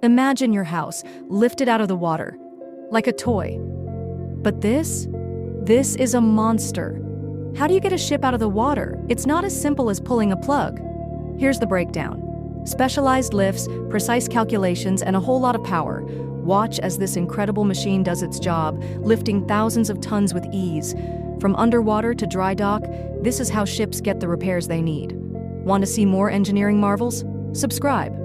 Imagine your house lifted out of the water, like a toy. But this is a monster. How do you get a ship out of the water? It's not as simple as pulling a plug. Here's the breakdown. Specialized lifts, precise calculations, and a whole lot of power. Watch as this incredible machine does its job, lifting thousands of tons with ease. From underwater to dry dock, this is how ships get the repairs they need. Want to see more engineering marvels? Subscribe.